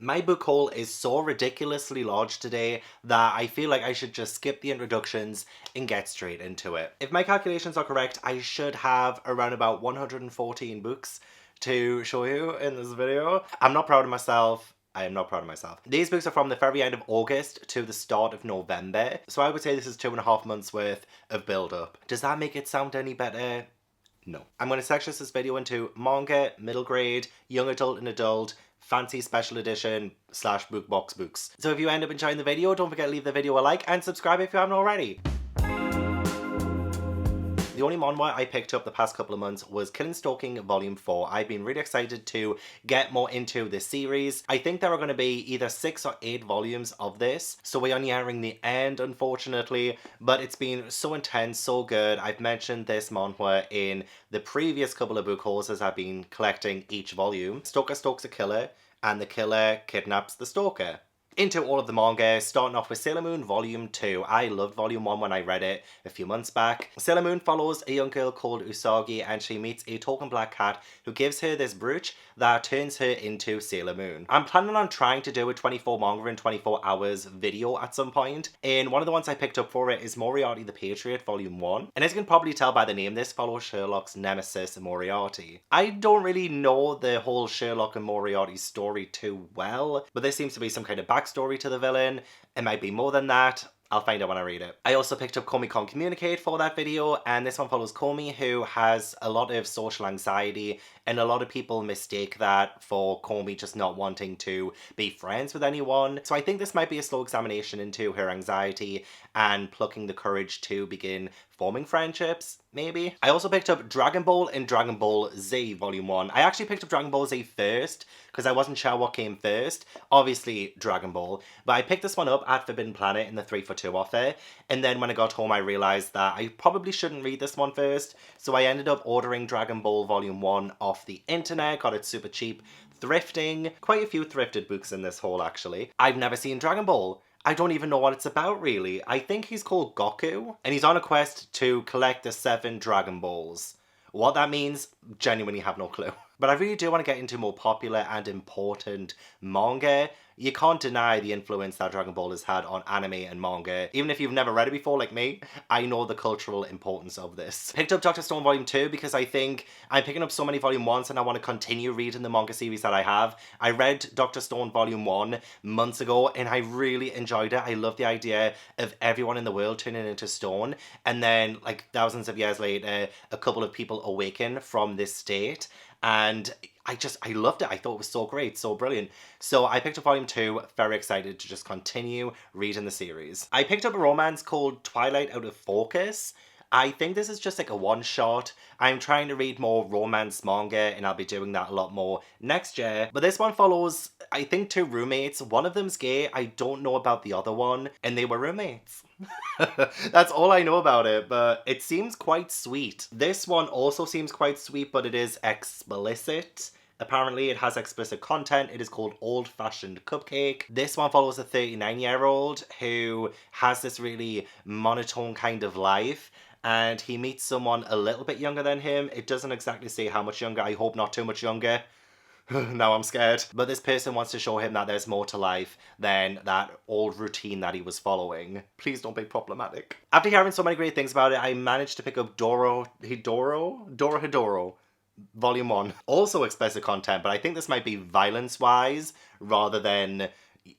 My book haul is so ridiculously large today that I feel like I should just skip the introductions and get straight into it. If my calculations are correct, I should have around about 114 books to show you in this video. I'm not proud of myself. I am not proud of myself. These books are from the very end of August to the start of November. So I would say this is 2.5 months worth of build-up. Does that make it sound any better? No. I'm going to section this video into manga, middle grade, young adult and adult, fancy special edition / book box books. So if you end up enjoying the video, don't forget to leave the video a like and subscribe if you haven't already. The only manhwa I picked up the past couple of months was Killing Stalking Volume 4. I've been really excited to get more into this series. I think there are going to be either 6 or 8 volumes of this, so we are nearing the end, unfortunately, but it's been so intense, so good. I've mentioned this manhwa in the previous couple of book hauls as I've been collecting each volume. Stalker stalks a killer, and the killer kidnaps the stalker. Into all of the manga, starting off with Sailor Moon Volume 2. I loved Volume 1 when I read it a few months back. Sailor Moon follows a young girl called Usagi, and she meets a token black cat who gives her this brooch that turns her into Sailor Moon. I'm planning on trying to do a 24 manga in 24 hours video at some point, and one of the ones I picked up for it is Moriarty the Patriot Volume 1. And as you can probably tell by the name, this follows Sherlock's nemesis Moriarty. I don't really know the whole Sherlock and Moriarty story too well, but there seems to be some kind of backstory to the villain. It might be more than that. I'll find out when I read it. I also picked up Komi Can't Communicate for that video, and this one follows Komi, who has a lot of social anxiety, and a lot of people mistake that for Komi just not wanting to be friends with anyone. So I think this might be a slow examination into her anxiety and plucking the courage to begin forming friendships, maybe. I also picked up Dragon Ball and Dragon Ball Z Volume 1. I actually picked up Dragon Ball Z first, because I wasn't sure what came first. Obviously, Dragon Ball. But I picked this one up at Forbidden Planet in the 3-for-2 offer. And then when I got home, I realised that I probably shouldn't read this one first. So I ended up ordering Dragon Ball Volume 1 off the internet. Got it super cheap. Thrifting. Quite a few thrifted books in this haul, actually. I've never seen Dragon Ball. I don't even know what it's about, really. I think he's called Goku, and he's on a quest to collect the 7 Dragon Balls. What that means, genuinely have no clue. But I really do want to get into more popular and important manga. You can't deny the influence that Dragon Ball has had on anime and manga. Even if you've never read it before like me, I know the cultural importance of this. Picked up Dr. Stone Volume 2 because I think I'm picking up so many Volume 1s and I want to continue reading the manga series that I have. I read Dr. Stone Volume 1 months ago and I really enjoyed it. I love the idea of everyone in the world turning into stone, and then like thousands of years later, a couple of people awaken from this state. And I loved it. I thought it was so great, so brilliant. So I picked up Volume 2, very excited to just continue reading the series. I picked up a romance called Twilight Out of Focus. I think this is just like a one-shot. I'm trying to read more romance manga, and I'll be doing that a lot more next year. But this one follows, I think, 2 roommates. One of them's gay. I don't know about the other one. And they were roommates. That's all I know about it, but it seems quite sweet. This one also seems quite sweet, but it is explicit. Apparently it has explicit content. It is called Old Fashioned Cupcake. This one follows a 39-year-old who has this really monotone kind of life, and he meets someone a little bit younger than him. It doesn't exactly say how much younger. I hope not too much younger. Now I'm scared. But this person wants to show him that there's more to life than that old routine that he was following. Please don't be problematic. After hearing so many great things about it, I managed to pick up Dorohedoro Volume 1. Also explicit content, but I think this might be violence-wise rather than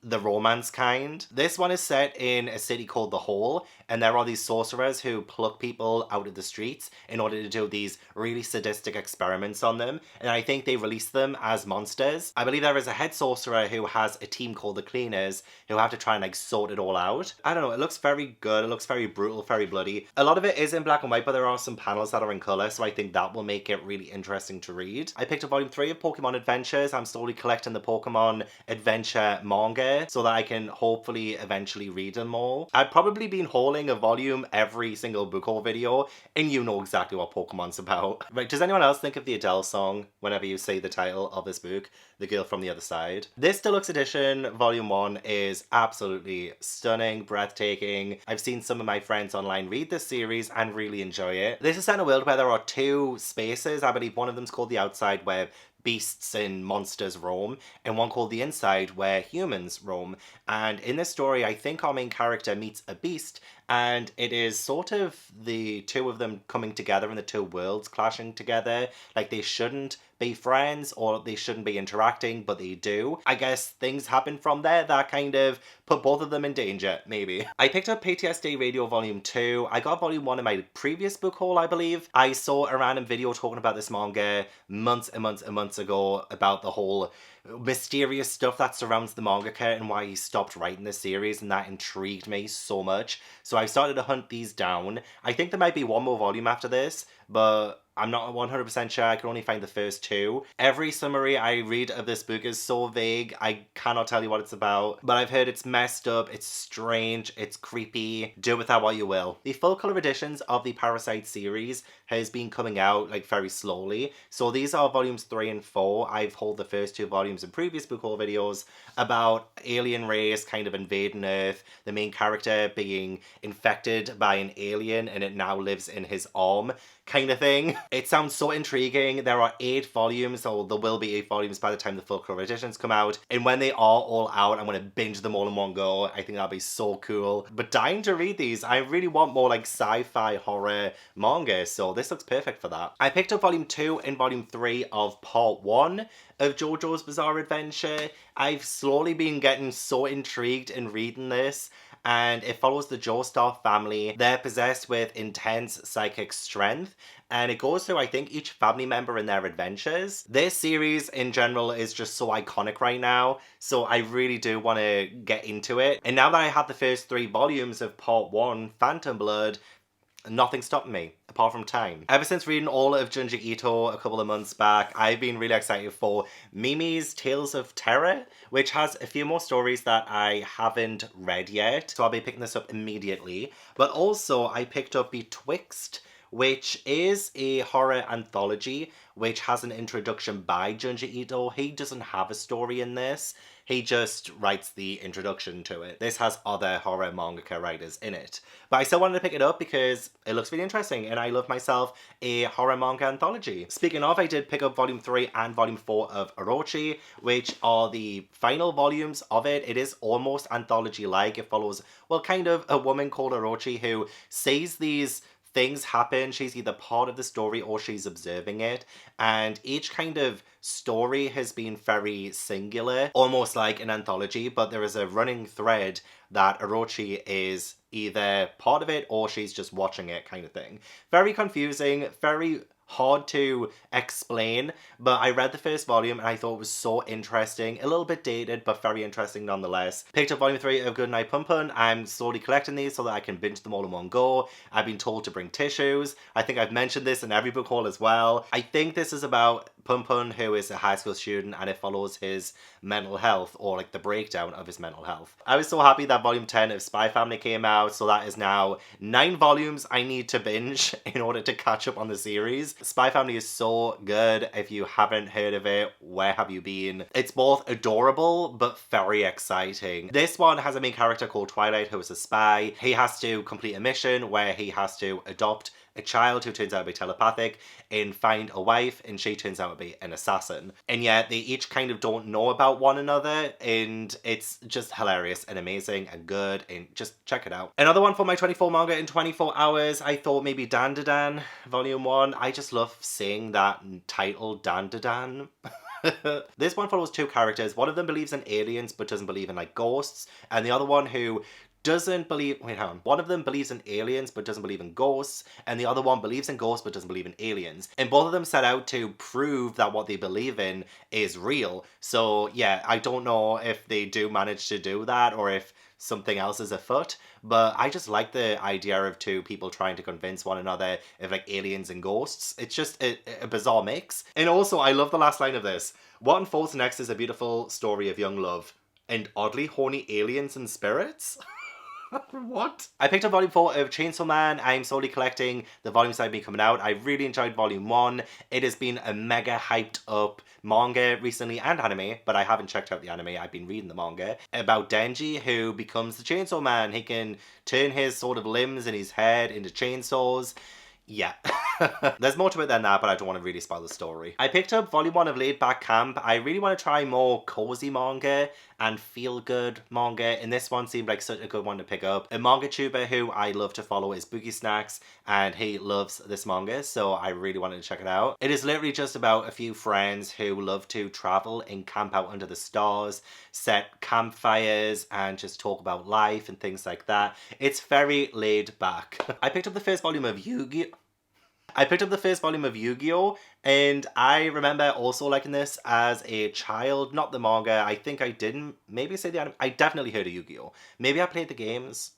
the romance kind. This one is set in a city called The Hole, and there are these sorcerers who pluck people out of the streets in order to do these really sadistic experiments on them, and I think they release them as monsters. I believe there is a head sorcerer who has a team called the Cleaners who have to try and like sort it all out. I don't know, it looks very good, it looks very brutal, very bloody. A lot of it is in black and white, but there are some panels that are in colour, so I think that will make it really interesting to read. I picked up Volume 3 of Pokemon Adventures. I'm slowly collecting the Pokemon Adventure manga so that I can hopefully eventually read them all. I've probably been hauling a volume every single book haul video, and you know exactly what Pokemon's about. Right, does anyone else think of the Adele song whenever you say the title of this book, The Girl from the Other Side? This deluxe edition, Volume 1, is absolutely stunning, breathtaking. I've seen some of my friends online read this series and really enjoy it. This is set in a world where there are 2 spaces. I believe one of them's called the Outside, where beasts and monsters roam, and one called The Inside, where humans roam. And in this story, I think our main character meets a beast, and it is sort of the two of them coming together and the two worlds clashing together. Like, they shouldn't be friends or they shouldn't be interacting, but they do. I guess things happen from there that kind of put both of them in danger, maybe. I picked up PTSD Radio Volume 2. I got Volume 1 in my previous book haul, I believe. I saw a random video talking about this manga months and months and months ago about the whole mysterious stuff that surrounds the mangaka and why he stopped writing the series, and that intrigued me so much. So I started to hunt these down. I think there might be one more volume after this, but I'm not 100% sure. I can only find the first two. Every summary I read of this book is so vague, I cannot tell you what it's about. But I've heard it's messed up, it's strange, it's creepy. Do with that what you will. The full colour editions of the Parasite series has been coming out like very slowly. So these are volumes 3 and 4. I've hauled the first two volumes in previous book haul videos about alien race kind of invading Earth, the main character being infected by an alien and it now lives in his arm, kind of thing. It sounds so intriguing. There are 8 volumes, or there will be 8 volumes by the time the full color editions come out. And when they are all out, I'm going to binge them all in one go. I think that'll be so cool. But dying to read these. I really want more like sci-fi horror manga, so this looks perfect for that. I picked up Volume 2 and Volume 3 of Part 1 of JoJo's Bizarre Adventure. I've slowly been getting so intrigued in reading this, and it follows the Joestar family. They're possessed with intense psychic strength, and it goes through, I think, each family member in their adventures. This series in general is just so iconic right now, so I really do want to get into it. And now that I have the first 3 volumes of Part 1, Phantom Blood, nothing stopping me, apart from time. Ever since reading all of Junji Ito a couple of months back, I've been really excited for Mimi's Tales of Terror, which has a few more stories that I haven't read yet, so I'll be picking this up immediately. But also, I picked up Betwixt, which is a horror anthology, which has an introduction by Junji Ito. He doesn't have a story in this. He just writes the introduction to it. This has other horror mangaka writers in it. But I still wanted to pick it up because it looks really interesting and I love myself a horror manga anthology. Speaking of, I did pick up Volume 3 and Volume 4 of Orochi, which are the final volumes of it. It is almost anthology-like. It follows, well, kind of a woman called Orochi who sees these things happen. She's either part of the story or she's observing it, and each kind of story has been very singular, almost like an anthology, but there is a running thread that Orochi is either part of it or she's just watching it, kind of thing. Very confusing, very hard to explain, but I read the first volume and I thought it was so interesting. A little bit dated, but very interesting nonetheless. Picked up Volume 3 of Goodnight Punpun. I'm slowly collecting these so that I can binge them all in one go. I've been told to bring tissues. I think I've mentioned this in every book haul as well. I think this is about Punpun, who is a high school student, and it follows his mental health, or like the breakdown of his mental health. I was so happy that Volume 10 of Spy Family came out, so that is now 9 volumes I need to binge in order to catch up on the series. Spy Family is so good. If you haven't heard of it, where have you been? It's both adorable but very exciting. This one has a main character called Twilight who is a spy. He has to complete a mission where he has to adopt a child who turns out to be telepathic and find a wife, and she turns out to be an assassin. And yet they each kind of don't know about one another, and it's just hilarious and amazing and good, and just check it out. Another one for my 24 manga in 24 hours, I thought maybe Dandadan Volume 1. I just love saying that title, Dandadan. This one follows 2 characters. One of them believes in aliens but doesn't believe in like ghosts, and the other one who doesn't believe, wait, hang on. One of them believes in aliens but doesn't believe in ghosts, and the other one believes in ghosts but doesn't believe in aliens. And both of them set out to prove that what they believe in is real. So yeah, I don't know if they do manage to do that or if something else is afoot, but I just like the idea of 2 people trying to convince one another of like aliens and ghosts. It's just a bizarre mix. And also, I love the last line of this. What unfolds next is a beautiful story of young love and oddly horny aliens and spirits. What? I picked up Volume 4 of Chainsaw Man. I'm slowly collecting the volumes that have been coming out. I really enjoyed Volume 1. It has been a mega hyped up manga recently, and anime, but I haven't checked out the anime. I've been reading the manga about Denji, who becomes the Chainsaw Man. He can turn his sort of limbs and his head into chainsaws. Yeah. There's more to it than that, but I don't want to really spoil the story. I picked up volume 1 of Laid Back Camp. I really want to try more cozy manga and feel-good manga, and this one seemed like such a good one to pick up. A manga tuber who I love to follow is Booksnink, and he loves this manga, so I really wanted to check it out. It is literally just about a few friends who love to travel and camp out under the stars, set campfires, and just talk about life and things like that. It's very laid back. I picked up the first volume of Yu-Gi-Oh! And I remember also liking this as a child. Not the manga. I think I didn't. Maybe say the anime. I definitely heard of Yu-Gi-Oh! Maybe I played the games.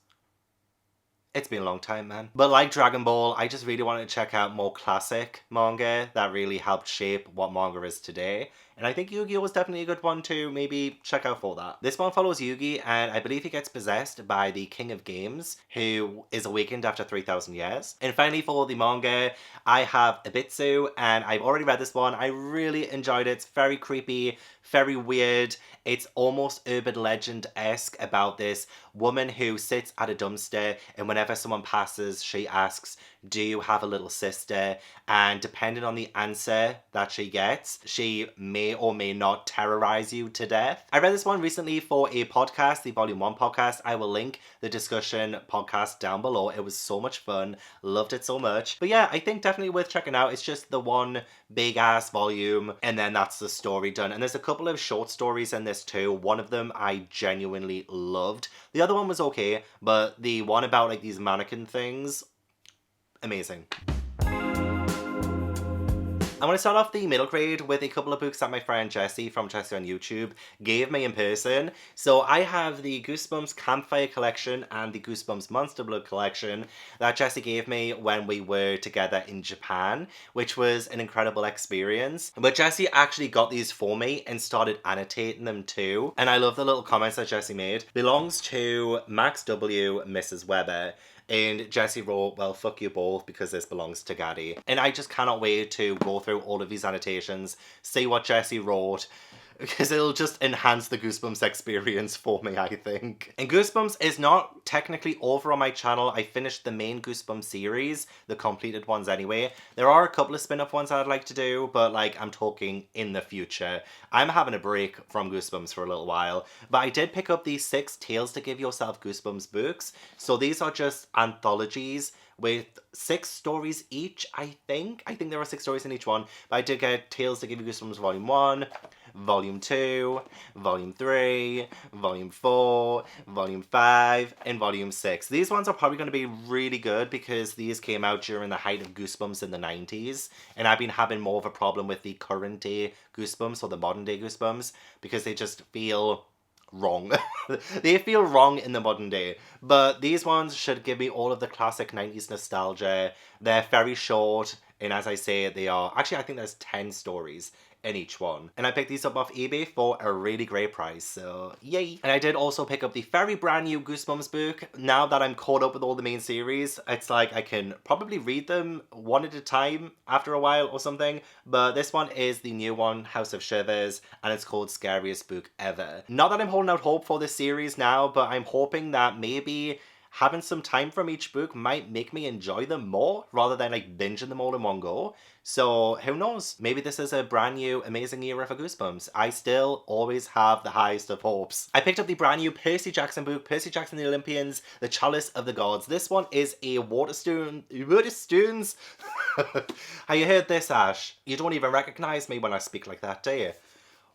It's been a long time, man. But like Dragon Ball, I just really wanted to check out more classic manga that really helped shape what manga is today. And I think Yu-Gi-Oh! Was definitely a good one to maybe check out for that. This one follows Yugi, and I believe he gets possessed by the King of Games, who is awakened after 3,000 years. And finally, for the manga, I have Ibitsu, and I've already read this one. I really enjoyed it. It's very creepy, very weird. It's almost urban legend-esque about this woman who sits at a dumpster, and whenever someone passes, she asks, "Do you have a little sister?" And depending on the answer that she gets, she may or may not terrorize you to death. I read this one recently for a podcast, the Volume 1 podcast. I will link the discussion podcast down below. It was so much fun. Loved it so much. But yeah, I think definitely worth checking out. It's just the one big ass volume, and then that's the story done. And there's a couple of short stories in this too. One of them I genuinely loved. The other one was okay, but the one about like these mannequin things, amazing. I want to start off the middle grade with a couple of books that my friend Jessie from Jessie on YouTube gave me in person. So I have the Goosebumps Campfire collection and the Goosebumps Monster Blood collection that Jessie gave me when we were together in Japan, which was an incredible experience. But Jessie actually got these for me and started annotating them too. And I love the little comments that Jessie made. Belongs to Max W, Mrs. Weber. And Jessie wrote, "Well, fuck you both because this belongs to Gaddy." And I just cannot wait to go through all of these annotations, see what Jessie wrote, because it'll just enhance the Goosebumps experience for me, I think. And Goosebumps is not technically over on my channel. I finished the main Goosebumps series, the completed ones anyway. There are a couple of spin-off ones I'd like to do, but like I'm talking in the future. I'm having a break from Goosebumps for a little while, but I did pick up these 6 Tales to Give Yourself Goosebumps books. So these are just anthologies with 6 stories each, I think. I think there are 6 stories in each one, but I did get Tales to Give You Goosebumps Volume 1, Volume 2, Volume 3, Volume 4, Volume 5, and Volume 6. These ones are probably going to be really good because these came out during the height of Goosebumps in the 90s, and I've been having more of a problem with the current day Goosebumps or the modern day Goosebumps because they just feel wrong. They feel wrong in the modern day, but these ones should give me all of the classic 90s nostalgia. They're very short, and as I say, they are actually, I think there's 10 stories in each one. And I picked these up off eBay for a really great price, so yay. And I did also pick up the very brand new Goosebumps book. Now that I'm caught up with all the main series, it's like I can probably read them one at a time after a while or something, but this one is the new one, House of Shivers, and it's called Scariest Book Ever. Not that I'm holding out hope for this series now, but I'm hoping that maybe having some time from each book might make me enjoy them more rather than like binging them all in one go. So who knows? Maybe this is a brand new amazing era for Goosebumps. I still always have the highest of hopes. I picked up the brand new Percy Jackson book, Percy Jackson and the Olympians, The Chalice of the Gods. This one is a Waterstones. Have you heard this, Ash? You don't even recognize me when I speak like that, do you?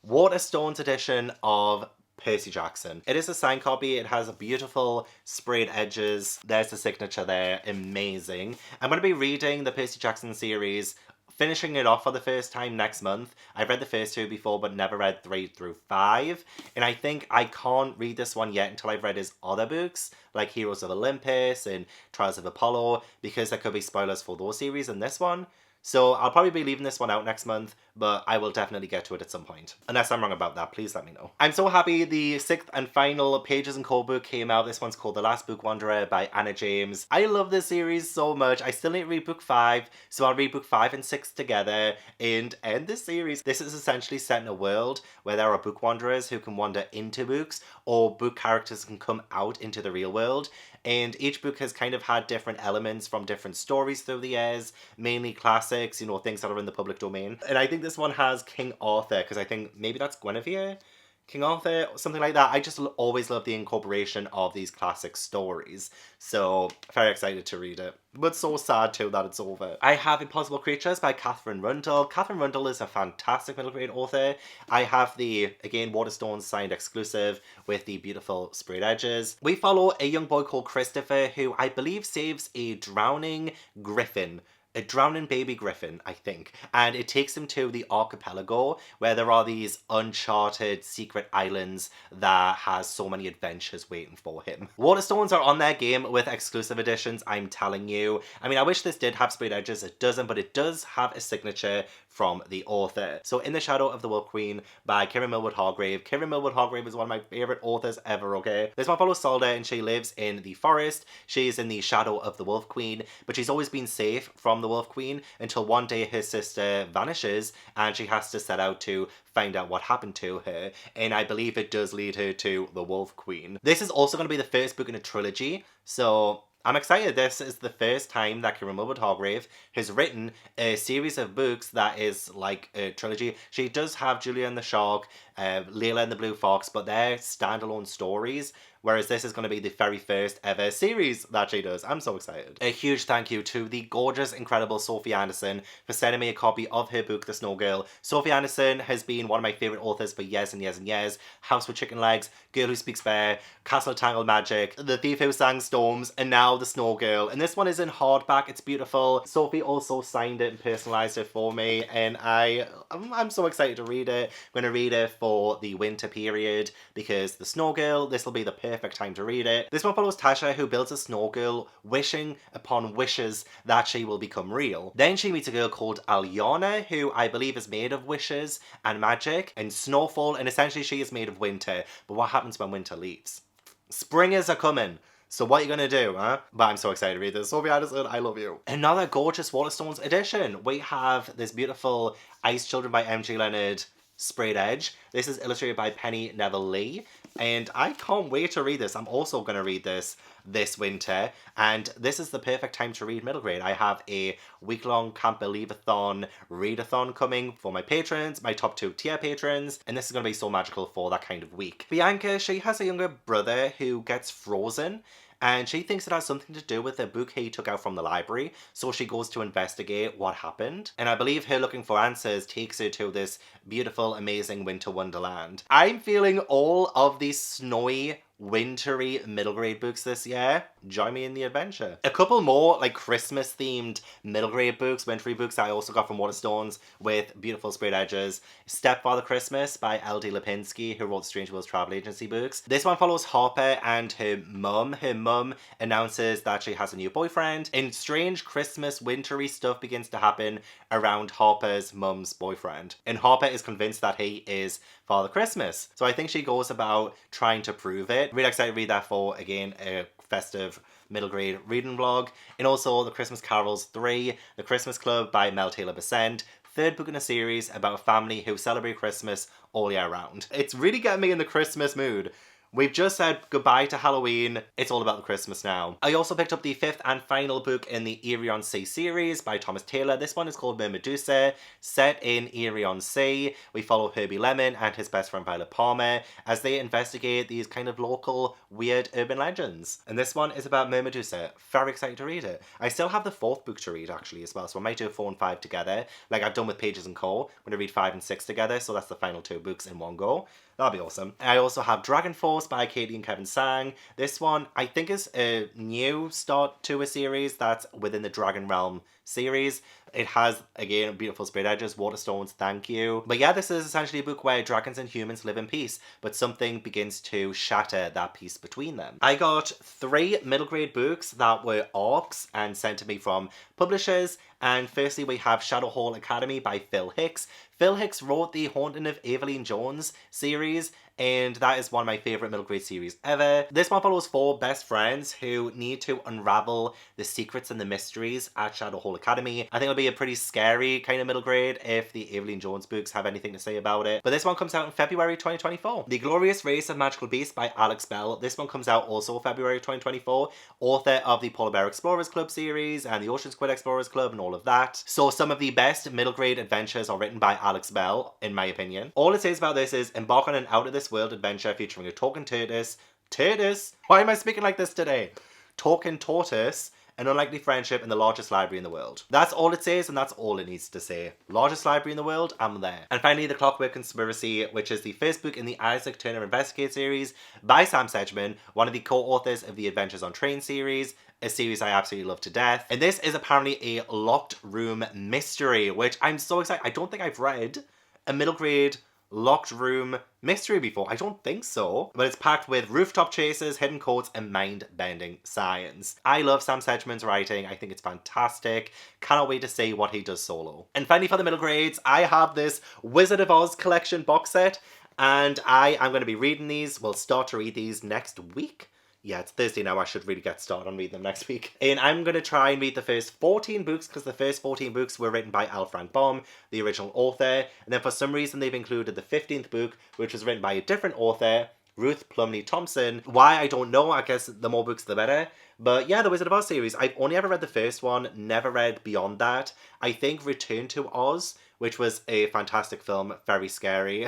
Waterstones edition of Percy Jackson. It is a signed copy. It has beautiful sprayed edges. There's the signature there. Amazing. I'm going to be reading the Percy Jackson series, finishing it off for the first time next month. I've read the first 2 before, but never read 3 through 5. And I think I can't read this one yet until I've read his other books, like Heroes of Olympus and Trials of Apollo, because there could be spoilers for those series in this one. So I'll probably be leaving this one out next month, but I will definitely get to it at some point. Unless I'm wrong about that, please let me know. I'm so happy the 6th and final Pages and Code book came out. This one's called The Last Book Wanderer by Anna James. I love this series so much. I still need to read book 5, so I'll read book 5 and 6 together and end this series. This is essentially set in a world where there are book wanderers who can wander into books, or book characters can come out into the real world. And each book has kind of had different elements from different stories through the years, mainly classics, you know, things that are in the public domain. And I think this one has King Arthur, because I think maybe that's Guinevere? King Arthur, something like that. I just always love the incorporation of these classic stories. So, very excited to read it. But so sad too that it's over. I have Impossible Creatures by Catherine Rundle. Catherine Rundle is a fantastic middle grade author. I have the, again, Waterstones signed exclusive with the beautiful sprayed edges. We follow a young boy called Christopher who I believe saves a drowning griffin. A drowning baby griffin, I think. And it takes him to the archipelago where there are these uncharted secret islands that has so many adventures waiting for him. Waterstones are on their game with exclusive editions, I'm telling you. I mean, I wish this did have sprayed edges. It doesn't, but it does have a signature from the author. So In the Shadow of the Wolf Queen by Kieran Millwood Hargrave. Kieran Millwood Hargrave is one of my favourite authors ever, okay? This one follows Solda and she lives in the forest. She is in the shadow of the Wolf Queen, but she's always been safe from the Wolf Queen until one day her sister vanishes and she has to set out to find out what happened to her, and I believe it does lead her to the Wolf Queen. This is also going to be the first book in a trilogy, so I'm excited. This is the first time that Kieran Millwood Hargrave has written a series of books that is like a trilogy. She does have Julia and the Shark, Layla and the Blue Fox, but they're standalone stories, whereas this is going to be the very first ever series that she does. I'm so excited. A huge thank you to the gorgeous, incredible Sophie Anderson for sending me a copy of her book, The Snow Girl. Sophie Anderson has been one of my favourite authors for years and years and years. House with Chicken Legs, Girl Who Speaks Bear, Castle Tangled Magic, The Thief Who Sang Storms, and now The Snow Girl. And this one is in hardback. It's beautiful. Sophie also signed it and personalised it for me, and I'm so excited to read it. I'm going to read it for the winter period because The Snow Girl, this will be the perfect time to read it. This one follows Tasha, who builds a snow girl, wishing upon wishes that she will become real. Then she meets a girl called Aliana, who I believe is made of wishes and magic and snowfall, and essentially she is made of winter. But what happens when winter leaves? Spring is a-coming. So what are you gonna do, huh? But I'm so excited to read this. Sophie Anderson, I love you. Another gorgeous Waterstones edition. We have this beautiful Ice Children by M.G. Leonard sprayed edge. This is illustrated by Penny Neville Lee, and I can't wait to read this. I'm also going to read this winter, and this is the perfect time to read middle grade. I have a week-long Can't Believe-a-thon readathon coming for my patrons, my top 2 tier patrons, and this is going to be so magical for that kind of week. Bianca, she has a younger brother who gets frozen, and she thinks it has something to do with a book he took out from the library, so she goes to investigate what happened. And I believe her looking for answers takes her to this beautiful, amazing winter wonderland. I'm feeling all of these snowy, wintry middle grade books this year. Join me in the adventure. A couple more like Christmas themed middle grade books, wintry books I also got from Waterstones with beautiful sprayed edges. Stepfather Christmas by L.D. Lipinski, who wrote Strange Worlds Travel Agency books. This one follows Harper and her mum. Her mum announces that she has a new boyfriend, and strange Christmas wintry stuff begins to happen around Harper's mum's boyfriend. And Harper is convinced that he is Father Christmas. So I think she goes about trying to prove it. Really excited to read that for, again, a festive middle grade reading vlog. And also The Christmas Carols 3, The Christmas Club by Mel Taylor Besant. Third book in a series about a family who celebrate Christmas all year round. It's really getting me in the Christmas mood. We've just said goodbye to Halloween. It's all about the Christmas now. I also picked up the 5th and final book in the Erie Sea series by Thomas Taylor. This one is called Mermedusa. Set in Erie Sea, we follow Herbie Lemon and his best friend Violet Palmer as they investigate these kind of local weird urban legends. And this one is about Mermedusa. Very excited to read it. I still have the 4th book to read actually as well, so I might do 4 and 5 together, like I've done with Pages and Cole. I'm going to read 5 and 6 together, so that's the final 2 books in one go. That'll be awesome. I also have Dragon Force by Katie and Kevin Sang. This one, I think, is a new start to a series that's within the Dragon Realm series. It has, again, beautiful sprayed edges, waterstones, thank you. But yeah, this is essentially a book where dragons and humans live in peace, but something begins to shatter that peace between them. I got 3 middle grade books that were ARCs and sent to me from publishers. And firstly, we have Shadowhall Academy by Phil Hicks. Phil Hicks wrote the Haunting of Evelyn Jones series, and that is one of my favourite middle grade series ever. This one follows 4 best friends who need to unravel the secrets and the mysteries at Shadowhall Academy. I think it'll be a pretty scary kind of middle grade if the Evelyn Jones books have anything to say about it. But this one comes out in February 2024. The Glorious Race of Magical Beasts by Alex Bell. This one comes out also February 2024. Author of the Polar Bear Explorers Club series and the Ocean Squid Explorers Club and all of that. So some of the best middle grade adventures are written by Alex Bell, in my opinion. All it says about this is embark on an out of this world adventure featuring a talking tortoise. Why am I speaking like this today? Talking tortoise, an unlikely friendship in the largest library in the world. That's all it says, and that's all it needs to say. Largest library in the world, I'm there. And finally, The Clockwork Conspiracy, which is the first book in the Isaac Turner Investigate series by Sam Sedgman, one of the co-authors of the Adventures on Train series, a series I absolutely love to death. And this is apparently a locked room mystery, which I'm so excited. I don't think I've read a middle grade locked room mystery before. I don't think so. But it's packed with rooftop chases, hidden codes, and mind-bending science. I love Sam Sedgman's writing. I think it's fantastic. Cannot wait to see what he does solo. And finally, for the middle grades, I have this Wizard of Oz collection box set, and I am going to be reading these. We'll start to read these next week. Yeah, it's Thursday now. I should really get started on reading them next week. And I'm going to try and read the first 14 books because the first 14 books were written by L. Frank Baum, the original author. And then for some reason they've included the 15th book, which was written by a different author, Ruth Plumley Thompson. Why, I don't know. I guess the more books, the better. But yeah, the Wizard of Oz series. I've only ever read the first one, never read beyond that. I think Return to Oz, which was a fantastic film, very scary.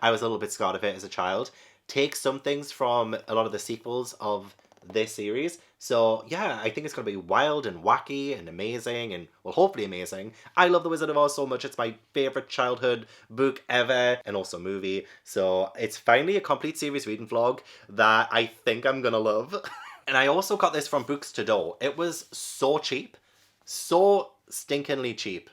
I was a little bit scared of it as a child. Take some things from a lot of the sequels of this series. So yeah, I think it's going to be wild and wacky and amazing and, well, hopefully amazing. I love The Wizard of Oz so much. It's my favourite childhood book ever and also movie. So it's finally a complete series reading vlog that I think I'm going to love. And I also got this from Books to Do. It was so cheap. So stinkingly cheap.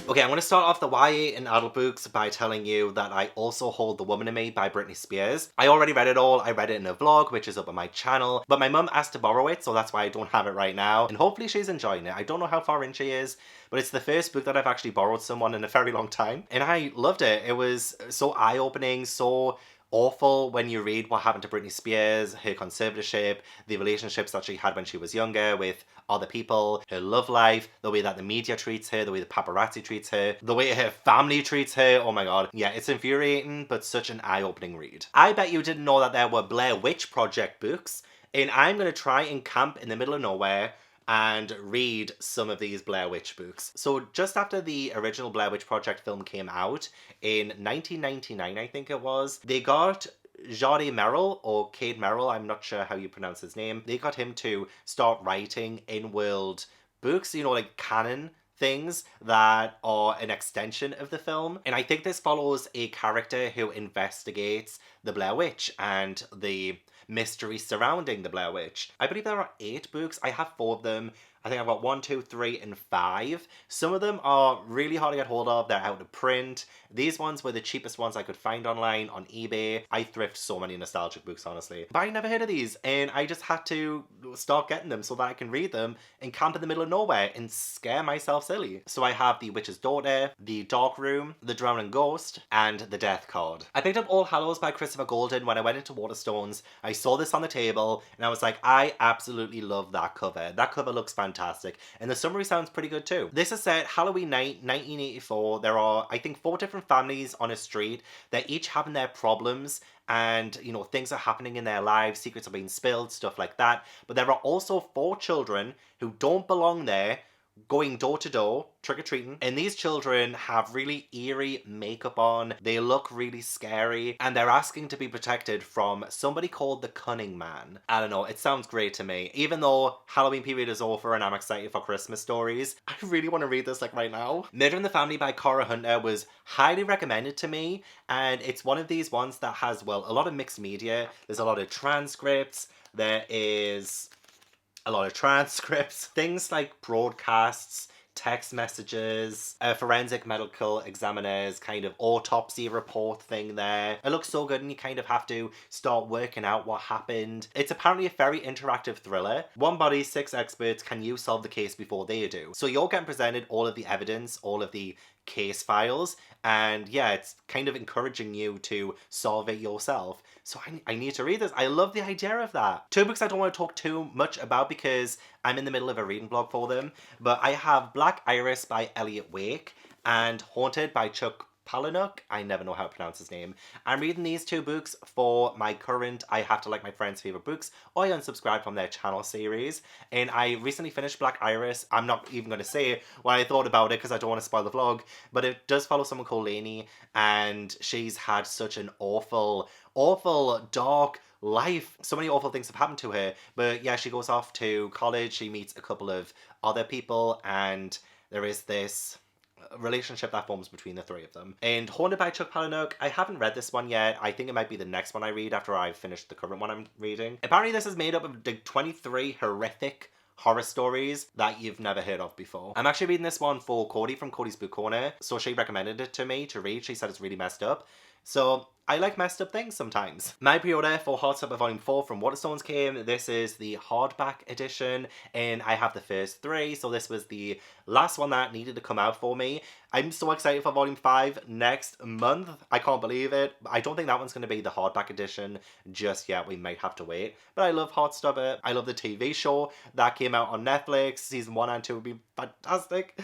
Okay, I'm going to start off the YA and adult books by telling you that I also hold The Woman in Me by Britney Spears. I already read it all. I read it in a vlog, which is up on my channel, but my mum asked to borrow it, so that's why I don't have it right now, and hopefully she's enjoying it. I don't know how far in she is, but it's the first book that I've actually borrowed someone in a very long time, and I loved it. It was so eye-opening, so awful when you read what happened to Britney Spears, her conservatorship, the relationships that she had when she was younger with other people, her love life, the way that the media treats her, the way the paparazzi treats her, the way her family treats her. Oh my god. Yeah, it's infuriating, but such an eye-opening read. I bet you didn't know that there were Blair Witch Project books, and I'm going to try and camp in the middle of nowhere and read some of these Blair Witch books. So just after the original Blair Witch Project film came out in 1999, I think it was, they got Jody Merrill, or Cade Merrill, I'm not sure how you pronounce his name, they got him to start writing in-world books, you know, like canon things that are an extension of the film. And I think this follows a character who investigates the Blair Witch and the mystery surrounding the Blair Witch. I believe there are 8 books. I have 4 of them. I think I've got 1, 2, 3, and 5. Some of them are really hard to get hold of. They're out of print. These ones were the cheapest ones I could find online on eBay. I thrift so many nostalgic books, honestly. But I never heard of these, and I just had to start getting them so that I can read them and camp in the middle of nowhere and scare myself silly. So I have The Witch's Daughter, The Dark Room, The Drowning Ghost, and The Death Card. I picked up All Hallows by Christopher Golden when I went into Waterstones. I saw this on the table, and I was like, I absolutely love that cover. That cover looks fantastic. And the summary sounds pretty good too. This is set Halloween night, 1984. There are, I think, 4 different families on a street. They're each having their problems, and, you know, things are happening in their lives. Secrets are being spilled, stuff like that. But there are also 4 children who don't belong there, going door to door, trick-or-treating, and these children have really eerie makeup on, they look really scary, and they're asking to be protected from somebody called the Cunning Man. I don't know, it sounds great to me. Even though Halloween period is over and I'm excited for Christmas stories, I really want to read this like right now. Murder in the Family by Cora Hunter was highly recommended to me, and it's one of these ones that has, well, a lot of mixed media. There's a lot of transcripts, there is a lot of transcripts, things like broadcasts, text messages, a forensic medical examiner's kind of autopsy report thing there. It looks so good and you kind of have to start working out what happened. It's apparently a very interactive thriller. One body, 6 experts. Can you solve the case before they do? So you're getting presented all of the evidence, all of the case files, and yeah, it's kind of encouraging you to solve it yourself. So I need to read this. I love the idea of that. 2 books I don't want to talk too much about because I'm in the middle of a reading vlog for them, but I have Black Iris by Elliot Wake and Haunted by Chuck Palahniuk. I never know how to pronounce his name. I'm reading these 2 books for my current I Have to Like My Friend's Favorite Books or I Unsubscribe from Their Channel series. And I recently finished Black Iris. I'm not even going to say what I thought about it because I don't want to spoil the vlog, but it does follow someone called Lainey, and she's had such an awful, dark life. So many awful things have happened to her. But yeah, she goes off to college, she meets a couple of other people, and there is this relationship that forms between the 3 of them. And Haunted by Chuck Palahniuk, I haven't read this one yet. I think it might be the next one I read after I've finished the current one I'm reading. Apparently this is made up of the 23 horrific horror stories that you've never heard of before. I'm actually reading this one for Courtney from Courtney's Book Corner. So she recommended it to me to read. She said it's really messed up. So I like messed up things sometimes. My pre-order for Heartstopper Volume 4 from Waterstones came. This is the hardback edition, and I have the first 3, so this was the last one that needed to come out for me. I'm so excited for Volume 5 next month. I can't believe it. I don't think that one's going to be the hardback edition just yet. We might have to wait. But I love Heartstopper. I love the TV show that came out on Netflix. Season 1 and 2 would be fantastic.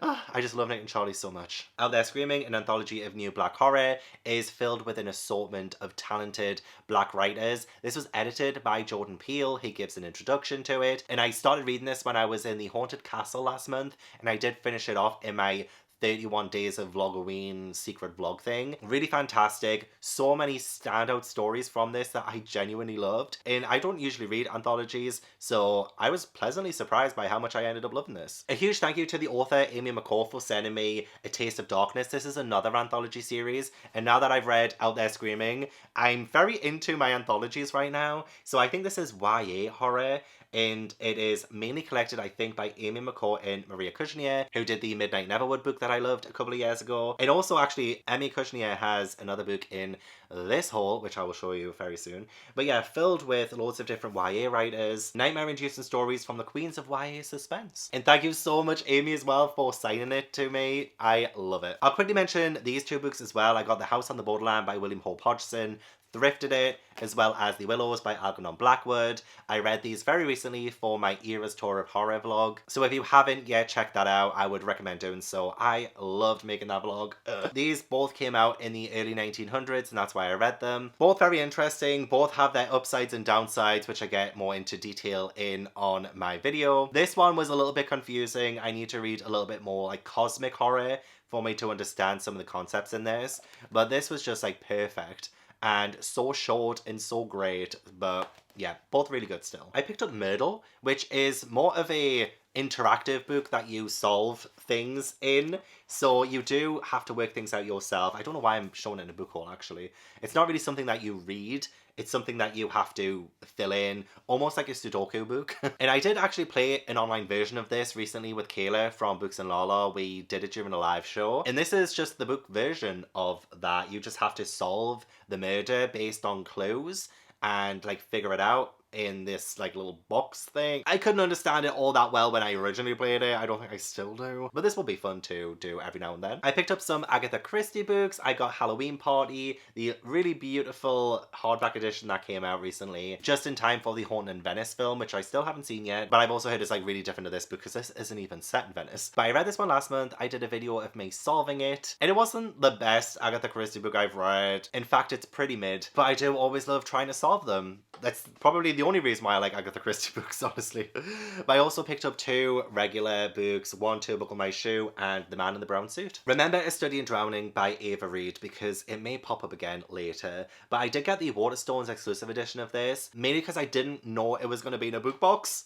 I just love Nick and Charlie so much. Out There Screaming, an anthology of new black horror, is filled with an assortment of talented black writers. This was edited by Jordan Peele. He gives an introduction to it, and I started reading this when I was in the Haunted Castle last month, and I did finish it off in my 31 days of Vlogoween secret vlog thing. Really fantastic. So many standout stories from this that I genuinely loved. And I don't usually read anthologies, so I was pleasantly surprised by how much I ended up loving this. A huge thank you to the author Amy McCall for sending me A Taste of Darkness. This is another anthology series, and now that I've read Out There Screaming, I'm very into my anthologies right now. So I think this is YA horror, and it is mainly collected, I think, by Amy McCall and Maria Kushnier, who did the Midnight Neverwood book that I loved a couple of years ago. And also, actually, Amy Kushnier has another book in this haul, which I will show you very soon. But yeah, filled with loads of different YA writers, nightmare-inducing stories from the queens of YA suspense. And thank you so much, Amy, as well, for signing it to me. I love it. I'll quickly mention these 2 books as well. I got The House on the Borderland by William Hope Hodgson, thrifted it, as well as The Willows by Algernon Blackwood. I read these very recently for my Era's Tour of Horror vlog, so if you haven't yet checked that out, I would recommend doing so. I loved making that vlog. These both came out in the early 1900s, and that's why I read them. Both very interesting, both have their upsides and downsides, which I get more into detail in on my video. This one was a little bit confusing. I need to read a little bit more like cosmic horror for me to understand some of the concepts in this, but this was just like perfect. And so short and so great, but yeah, both really good still. I picked up Myrtle, which is more of a interactive book that you solve things in, so you do have to work things out yourself. I don't know why I'm showing it in a book haul, actually. It's not really something that you read, it's something that you have to fill in, almost like a Sudoku book. And I did actually play an online version of this recently with Kayla from Books and Lala. We did it during a live show. And this is just the book version of that. You just have to solve the murder based on clues and like figure it out in this like little box thing. I couldn't understand it all that well when I originally played it. I don't think I still do, but this will be fun to do every now and then. I picked up some Agatha Christie books. I got Halloween Party, the really beautiful hardback edition that came out recently, just in time for the Haunted in Venice film, which I still haven't seen yet, but I've also heard is like really different to this because this isn't even set in Venice. But I read this one last month. I did a video of me solving it, and it wasn't the best Agatha Christie book I've read. In fact, it's pretty mid, but I do always love trying to solve them. That's probably the only reason why I like Agatha Christie books, honestly. But I also picked up 2 regular books, one to Buckle My Shoe and The Man in the Brown Suit. Remember a Study in Drowning by Ava Reid because it may pop up again later. But I did get the Waterstones exclusive edition of this, mainly because I didn't know it was going to be in a book box.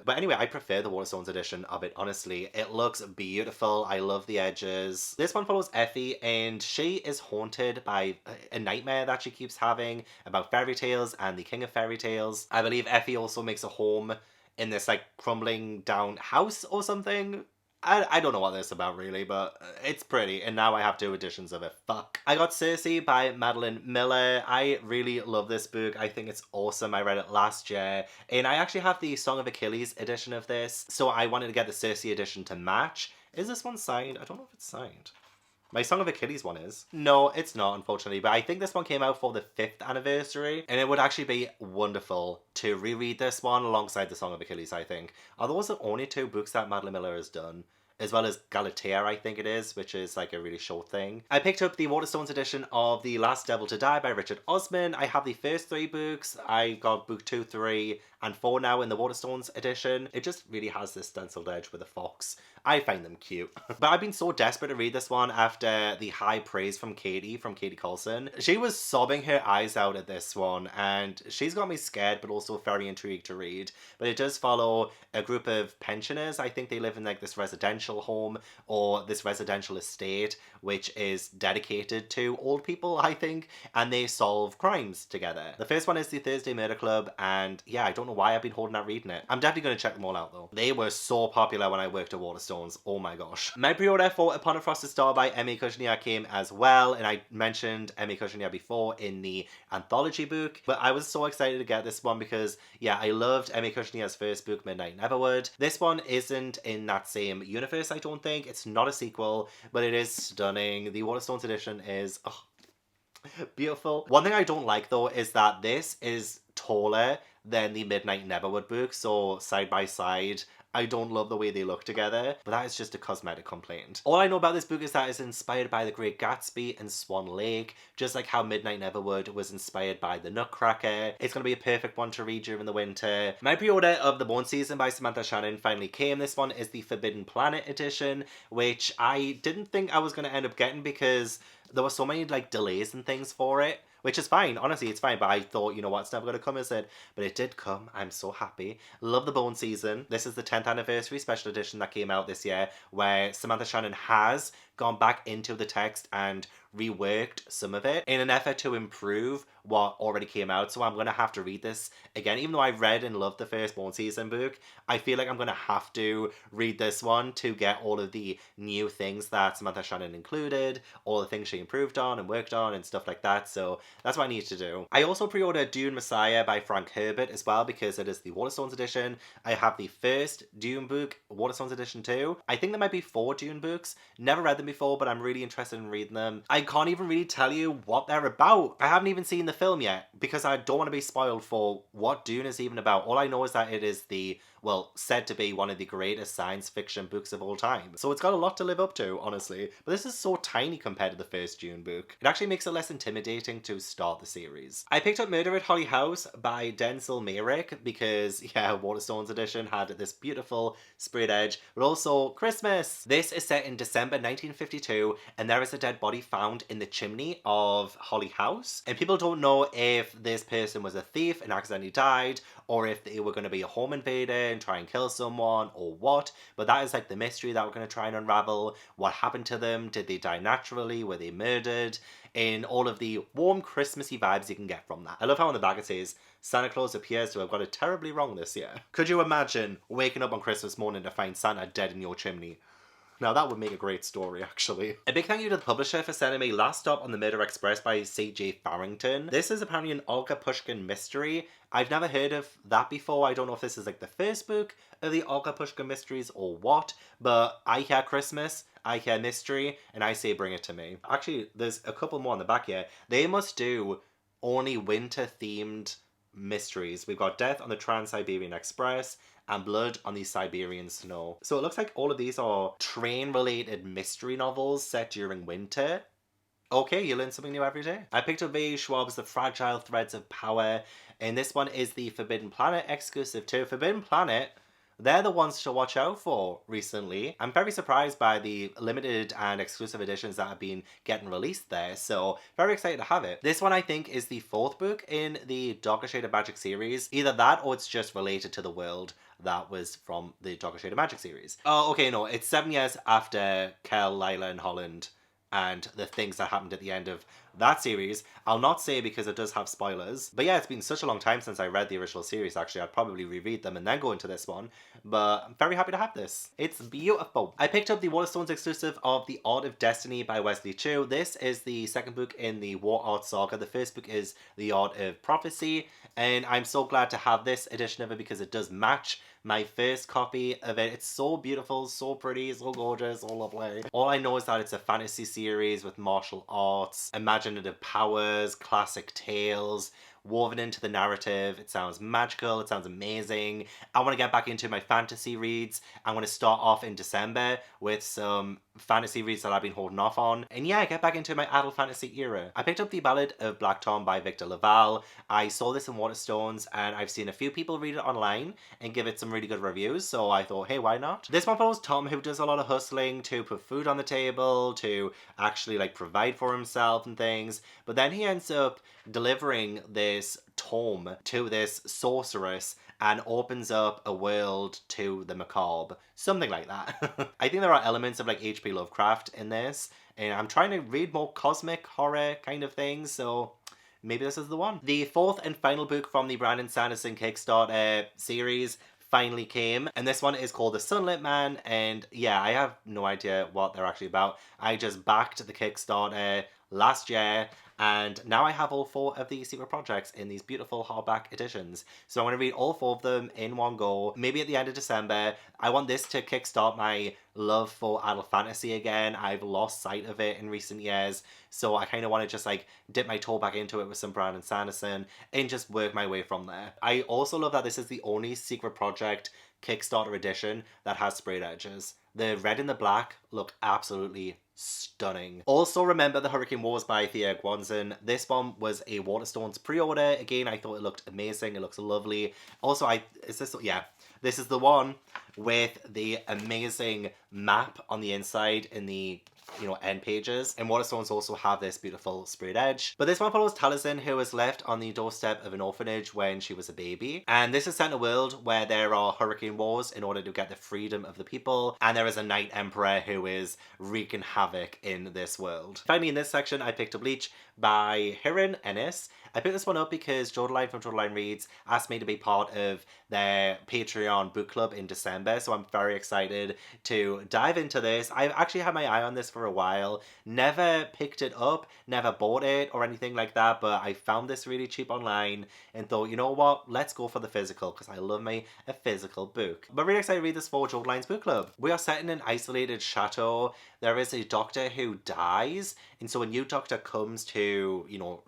But anyway, I prefer the Waterstones edition of it, honestly. It looks beautiful. I love the edges. This one follows Effie, and she is haunted by a nightmare that she keeps having about fairy tales and the king of fairy tales. I believe Effie also makes a home in this like crumbling down house or something. I don't know what this is about really, but it's pretty, and now I have 2 editions of it. Fuck. I got Circe by Madeline Miller. I really love this book. I think it's awesome. I read it last year, and I actually have the Song of Achilles edition of this, so I wanted to get the Circe edition to match. Is this one signed? I don't know if it's signed. My Song of Achilles one is. No, it's not, unfortunately, but I think this one came out for the 5th anniversary, and it would actually be wonderful to reread this one alongside the Song of Achilles, I think. Are those the only 2 books that Madeline Miller has done? As well as Galatea, I think it is, which is like a really short thing. I picked up the Waterstones edition of The Last Devil to Die by Richard Osman. I have the first 3 books. I got book 2, 3, and 4 now in the Waterstones edition. It just really has this stenciled edge with a fox. I find them cute. But I've been so desperate to read this one after the high praise from Katie Colson. She was sobbing her eyes out at this one, and she's got me scared but also very intrigued to read. But it does follow a group of pensioners. I think they live in like this residential home or this residential estate which is dedicated to old people, I think, and they solve crimes together. The first one is the Thursday Murder Club, and yeah, I don't know why I've been holding out reading it. I'm definitely going to check them all out though. They were so popular when I worked at Waterstones. Oh my gosh. My pre-order for Upon a Frosted Star by Emmy Kushnia came as well, and I mentioned Emmy Kushnia before in the anthology book, but I was so excited to get this one because yeah, I loved Emmy Kushnia's first book, Midnight Neverwood. This one isn't in that same universe, I don't think. It's not a sequel, but it is stunning. The Waterstones edition is beautiful. One thing I don't like though is that this is taller than the Midnight Neverwood book, so side by side. I don't love the way they look together, but that is just a cosmetic complaint. All I know about this book is that it's inspired by The Great Gatsby and Swan Lake, just like how Midnight Neverwood was inspired by The Nutcracker. It's going to be a perfect one to read during the winter. My pre-order of The Bone Season by Samantha Shannon finally came. This one is the Forbidden Planet edition, which I didn't think I was going to end up getting because there were so many like delays and things for it. Which is fine, honestly, it's fine, but I thought, you know what, it's never going to come, is it? But it did come, I'm so happy. Love The Bone Season. This is the 10th anniversary special edition that came out this year, where Samantha Shannon has gone back into the text and reworked some of it in an effort to improve what already came out. So I'm going to have to read this again. Even though I read and loved the first Bone Season book, I feel like I'm going to have to read this one to get all of the new things that Samantha Shannon included, all the things she improved on and worked on and stuff like that. So that's what I need to do. I also pre-ordered Dune Messiah by Frank Herbert as well because it is the Waterstones edition. I have the first Dune book, Waterstones edition too. I think there might be 4 Dune books. Never read them before, but I'm really interested in reading them. I can't even really tell you what they're about. I haven't even seen the film yet because I don't want to be spoiled for what Dune is even about. All I know is that it is said to be one of the greatest science fiction books of all time. So it's got a lot to live up to, honestly. But this is so tiny compared to the first Dune book. It actually makes it less intimidating to start the series. I picked up Murder at Holly House by Denzel Merrick because, yeah, Waterstones edition had this beautiful sprayed edge, but also Christmas. This is set in December 1952, and there is a dead body found in the chimney of Holly House. And people don't know if this person was a thief and accidentally died, or if they were going to be a home invader and try and kill someone, or what. But that is like the mystery that we're going to try and unravel. What happened to them? Did they die naturally? Were they murdered? In all of the warm Christmassy vibes you can get from that. I love how on the back it says, Santa Claus appears to have got it terribly wrong this year. Could you imagine waking up on Christmas morning to find Santa dead in your chimney? Now that would make a great story, actually. A big thank you to the publisher for sending me Last Stop on the Murder Express by C.J. Farrington. This is apparently an Olga Pushkin mystery. I've never heard of that before. I don't know if this is like the first book of the Olga Pushkin mysteries or what, but I hear Christmas, I hear mystery, and I say bring it to me. Actually, there's a couple more on the back here. They must do only winter-themed mysteries. We've got Death on the Trans-Siberian Express, and Blood on the Siberian Snow. So it looks like all of these are train-related mystery novels set during winter. Okay, you learn something new every day. I picked up V. Schwab's The Fragile Threads of Power, and this one is the Forbidden Planet exclusive too. Forbidden Planet, they're the ones to watch out for recently. I'm very surprised by the limited and exclusive editions that have been getting released there, so very excited to have it. This one I think is the 4th book in the Darker Shade of Magic series. Either that or it's just related to the world that was from the Darker Shade of Magic series. Oh, okay, no, it's 7 years after Kel, Lila, and Holland and the things that happened at the end of that series. I'll not say because it does have spoilers. But yeah, it's been such a long time since I read the original series, actually. I'd probably reread them and then go into this one. But I'm very happy to have this. It's beautiful. I picked up the Waterstones exclusive of The Art of Destiny by Wesley Chu. This is the 2nd book in the War Art saga. The 1st book is The Art of Prophecy. And I'm so glad to have this edition of it because it does match my 1st copy of it. It's so beautiful, so pretty, so gorgeous, so lovely. All I know is that it's a fantasy series with martial arts, imaginative powers, classic tales, woven into the narrative. It sounds magical, it sounds amazing. I want to get back into my fantasy reads. I'm going to start off in December with some fantasy reads that I've been holding off on. And yeah, get back into my adult fantasy era. I picked up The Ballad of Black Tom by Victor Laval. I saw this in Waterstones and I've seen a few people read it online and give it some really good reviews, so I thought, hey, why not? This one follows Tom, who does a lot of hustling to put food on the table, to actually like provide for himself and things, but then he ends up delivering this tome to this sorceress and opens up a world to the macabre. Something like that. I think there are elements of like H.P. Lovecraft in this, and I'm trying to read more cosmic horror kind of things, so maybe this is the one. The 4th and final book from the Brandon Sanderson Kickstarter series finally came, and this one is called The Sunlit Man, and yeah, I have no idea what they're actually about. I just backed the Kickstarter last year, and now I have all 4 of the secret projects in these beautiful hardback editions. So I'm going to read all 4 of them in one go, maybe at the end of December. I want this to kickstart my love for adult fantasy again. I've lost sight of it in recent years, so I kind of want to just like dip my toe back into it with some Brandon Sanderson and just work my way from there. I also love that this is the only secret project Kickstarter edition that has sprayed edges. The red and the black look absolutely stunning. Also remember the Hurricane Wars by Thea Guanzin. This one was a Waterstones pre-order. Again, I thought it looked amazing. It looks lovely. Also, this is the one with the amazing map on the inside in the end pages. And Waterstones also have this beautiful sprayed edge. But this one follows Taliesin, who was left on the doorstep of an orphanage when she was a baby. And this is set in a world where there are hurricane wars in order to get the freedom of the people. And there is a Night Emperor who is wreaking havoc in this world. Finally, in this section, I picked up Bleach by Hiran Ennis. I picked this one up because Jordaline from Jordaline Reads asked me to be part of their Patreon book club in December, so I'm very excited to dive into this. I've actually had my eye on this for a while, never picked it up, never bought it or anything like that, but I found this really cheap online and thought, you know what, let's go for the physical, because I love me a physical book. But really excited to read this for Jordaline's book club. We are set in an isolated chateau. There is a doctor who dies, and so a new doctor comes to,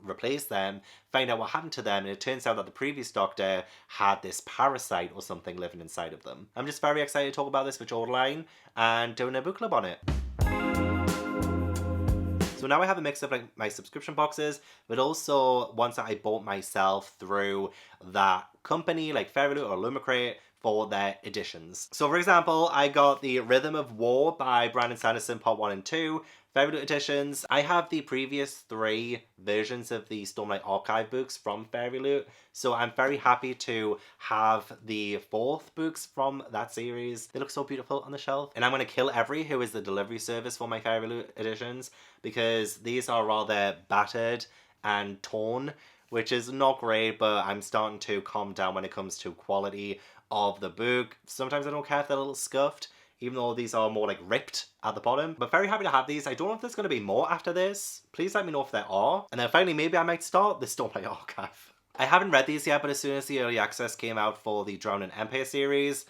replace them, find out what happened to them, and it turns out that the previous doctor had this parasite or something living inside of them. I'm just very excited to talk about this for Jordaline and doing a book club on it. So now I have a mix of like my subscription boxes, but also ones that I bought myself through that company like Fairyloot or Lumicrate for their editions. So for example, I got the Rhythm of War by Brandon Sanderson Part 1 and 2, Fairyloot editions. I have the previous 3 versions of the Stormlight Archive books from Fairyloot, so I'm very happy to have the 4th books from that series. They look so beautiful on the shelf. And I'm going to kill Every, who is the delivery service for my Fairyloot editions, because these are rather battered and torn, which is not great, but I'm starting to calm down when it comes to quality of the book. Sometimes I don't care if they're a little scuffed, even though these are more like ripped at the bottom. But very happy to have these. I don't know if there's going to be more after this. Please let me know if there are. And then finally, maybe I might start the Stormlight Archive. I haven't read these yet, but as soon as the early access came out for the Drowning Empire series,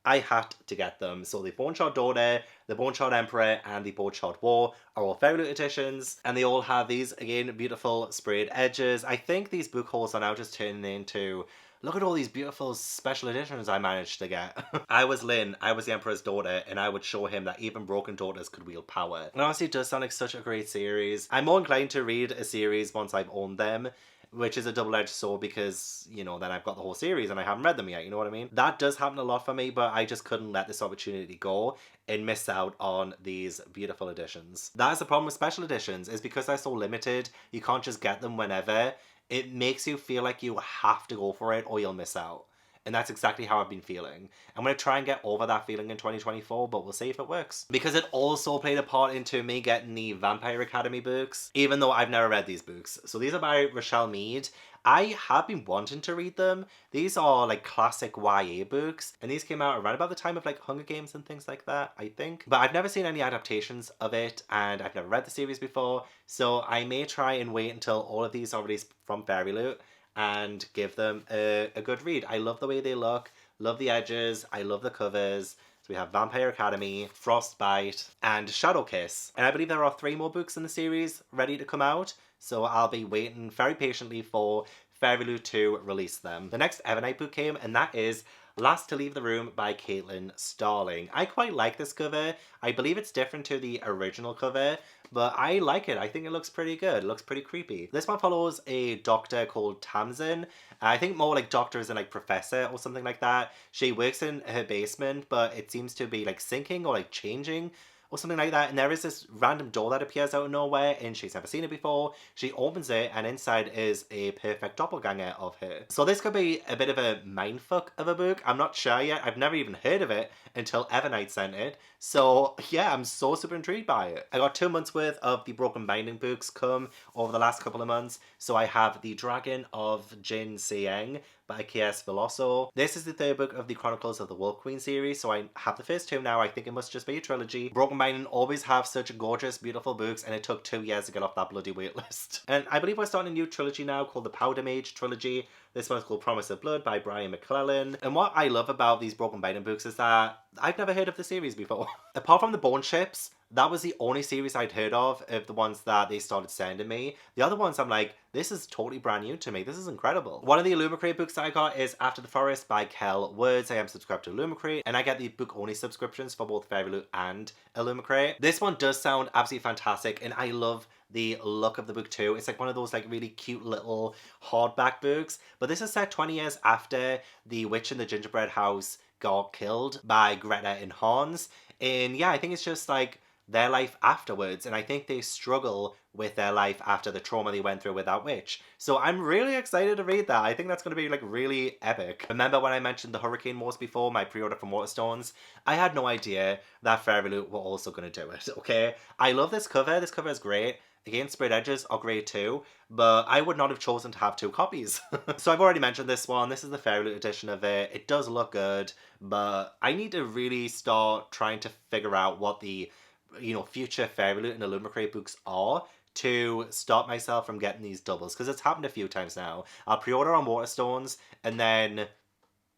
I had to get them. So the Bone Shard Daughter, the Bone Shard Emperor, and the Bone Shard War are all Fairyloot editions, and they all have these, again, beautiful sprayed edges. I think these book hauls are now just turning into, look at all these beautiful special editions I managed to get. I was Lynn, I was the Emperor's daughter, and I would show him that even broken daughters could wield power. And honestly, it does sound like such a great series. I'm more inclined to read a series once I've owned them, which is a double-edged sword because, you know, then I've got the whole series and I haven't read them yet, you know what I mean? That does happen a lot for me, but I just couldn't let this opportunity go and miss out on these beautiful editions. That is the problem with special editions, is because they're so limited, you can't just get them whenever. It makes you feel like you have to go for it or you'll miss out. And that's exactly how I've been feeling. I'm going to try and get over that feeling in 2024, but we'll see if it works. Because it also played a part into me getting the Vampire Academy books, even though I've never read these books. So these are by Rochelle Mead. I have been wanting to read them. These are like classic YA books, and these came out around about the time of like Hunger Games and things like that, I think. But I've never seen any adaptations of it, and I've never read the series before, so I may try and wait until all of these are released from Fairy Loot and give them a good read. I love the way they look, love the edges, I love the covers. So we have Vampire Academy, Frostbite, and Shadow Kiss. And I believe there are 3 more books in the series ready to come out, so I'll be waiting very patiently for Fairy Loot to release them. The next Evernight book came, and that is Last to Leave the Room by Caitlin Starling. I quite like this cover. I believe it's different to the original cover, but I like it. I think it looks pretty good. It looks pretty creepy. This one follows a doctor called Tamsin. I think more like doctor as in like professor or something like that. She works in her basement, but it seems to be like sinking or like changing or something like that. And there is this random door that appears out of nowhere, and she's never seen it before. She opens it, and inside is a perfect doppelganger of her. So this could be a bit of a mindfuck of a book. I'm not sure yet. I've never even heard of it until Evernight sent it. So yeah, I'm so super intrigued by it. I got 2 months worth of the Broken Binding books come over the last couple of months. So I have The Dragon of Jin Seeng by K.S. Veloso. This is the 3rd book of the Chronicles of the Wolf Queen series, so I have the first 2 now. I think it must just be a trilogy. Broken Binding always have such gorgeous, beautiful books, and it took 2 years to get off that bloody waitlist. And I believe we're starting a new trilogy now called the Powder Mage trilogy. This one's called Promise of Blood by Brian McClellan. And what I love about these Broken Binding books is that I've never heard of the series before. Apart from the Bone Ships, that was the only series I'd heard of the ones that they started sending me. The other ones I'm like, this is totally brand new to me. This is incredible. One of the Illumicrate books that I got is After the Forest by Kel Woods. I am subscribed to Illumicrate, and I get the book-only subscriptions for both Fairy Loot and Illumicrate. This one does sound absolutely fantastic, and I love the look of the book too. It's like one of those like really cute little hardback books, but this is set 20 years after the witch in the gingerbread house got killed by Greta and Hans. And yeah, I think it's just like their life afterwards, and I think they struggle with their life after the trauma they went through with that witch. So I'm really excited to read that. I think that's going to be like really epic. Remember when I mentioned the Hurricane Wars before, my pre-order from Waterstones? I had no idea that Fairy Loot were also going to do it, okay? I love this cover. This cover is great. Again, sprayed edges are great too, but I would not have chosen to have 2 copies. So I've already mentioned this one. This is the Fairy Loot edition of it. It does look good, but I need to really start trying to figure out what the, you know, future Fairy Loot and Illumicrate books are to stop myself from getting these doubles, because it's happened a few times now. I'll pre-order on Waterstones, and then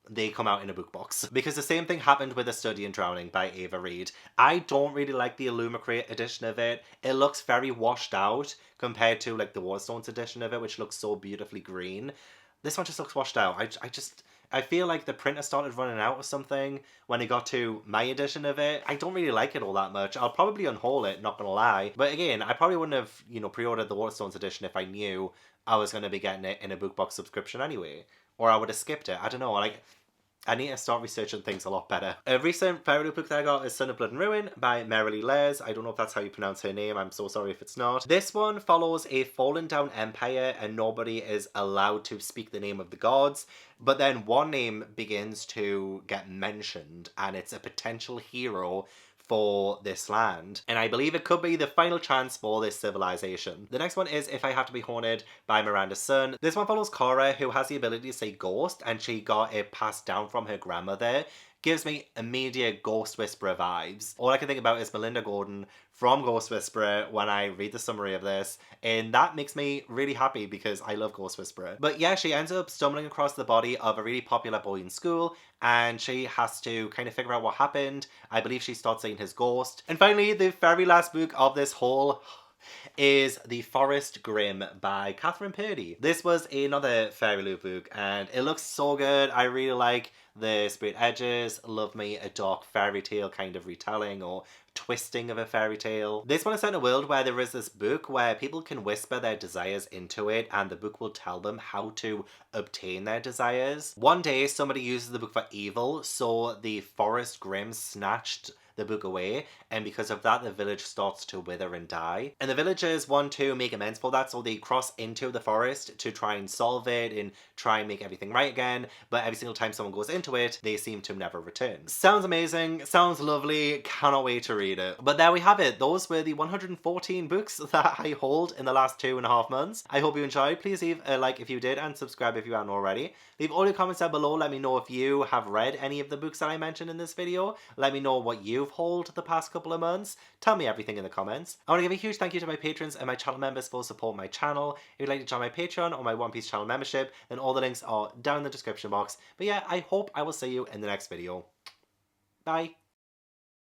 they come out in a book box. Because the same thing happened with A Study in Drowning by Ava Reid. I don't really like the Illumicrate edition of it. It looks very washed out compared to like the Waterstones edition of it, which looks so beautifully green. This one just looks washed out. I feel like the printer started running out or something when it got to my edition of it. I don't really like it all that much. I'll probably unhaul it, not gonna lie. But again, I probably wouldn't have, you know, pre-ordered the Waterstones edition if I knew I was gonna be getting it in a book box subscription anyway. Or I would have skipped it. I don't know, like, I need to start researching things a lot better. A recent Fairy Loot book that I got is Son of Blood and Ruin by Merrily Les. I don't know if that's how you pronounce her name. I'm so sorry if it's not. This one follows a fallen down empire, and nobody is allowed to speak the name of the gods. But then one name begins to get mentioned, and it's a potential hero for this land. And I believe it could be the final chance for this civilization. The next one is If I Have to Be Haunted by Miranda Sun. This one follows Cora, who has the ability to say ghost, and she got it passed down from her grandmother. Gives me immediate Ghost Whisperer vibes. All I can think about is Melinda Gordon from Ghost Whisperer when I read the summary of this, and that makes me really happy because I love Ghost Whisperer. But yeah, she ends up stumbling across the body of a really popular boy in school, and she has to kind of figure out what happened. I believe she starts seeing his ghost. And finally, the very last book of this whole is The Forest Grimm by Catherine Purdy. This was another Fairy Loot book and it looks so good. I really like the sprayed edges. Love me a dark fairy tale kind of retelling or twisting of a fairy tale. This one is set in a world where there is this book where people can whisper their desires into it and the book will tell them how to obtain their desires. One day somebody uses the book for evil, so the Forest Grimm snatched the book away, and because of that the village starts to wither and die. And the villagers want to make amends for that, so they cross into the forest to try and solve it and try and make everything right again, but every single time someone goes into it, they seem to never return. Sounds amazing, sounds lovely, cannot wait to read it. But there we have it, those were the 114 books that I hold in the last 2.5 months. I hope you enjoyed. Please leave a like if you did and subscribe if you haven't already. Leave all your comments down below, let me know if you have read any of the books that I mentioned in this video. Let me know what you've hauled the past couple of months. Tell me everything in the comments. I want to give a huge thank you to my patrons and my channel members for supporting my channel. If you'd like to join my Patreon or my One Piece channel membership, then all the links are down in the description box. But yeah, I hope I will see you in the next video. Bye!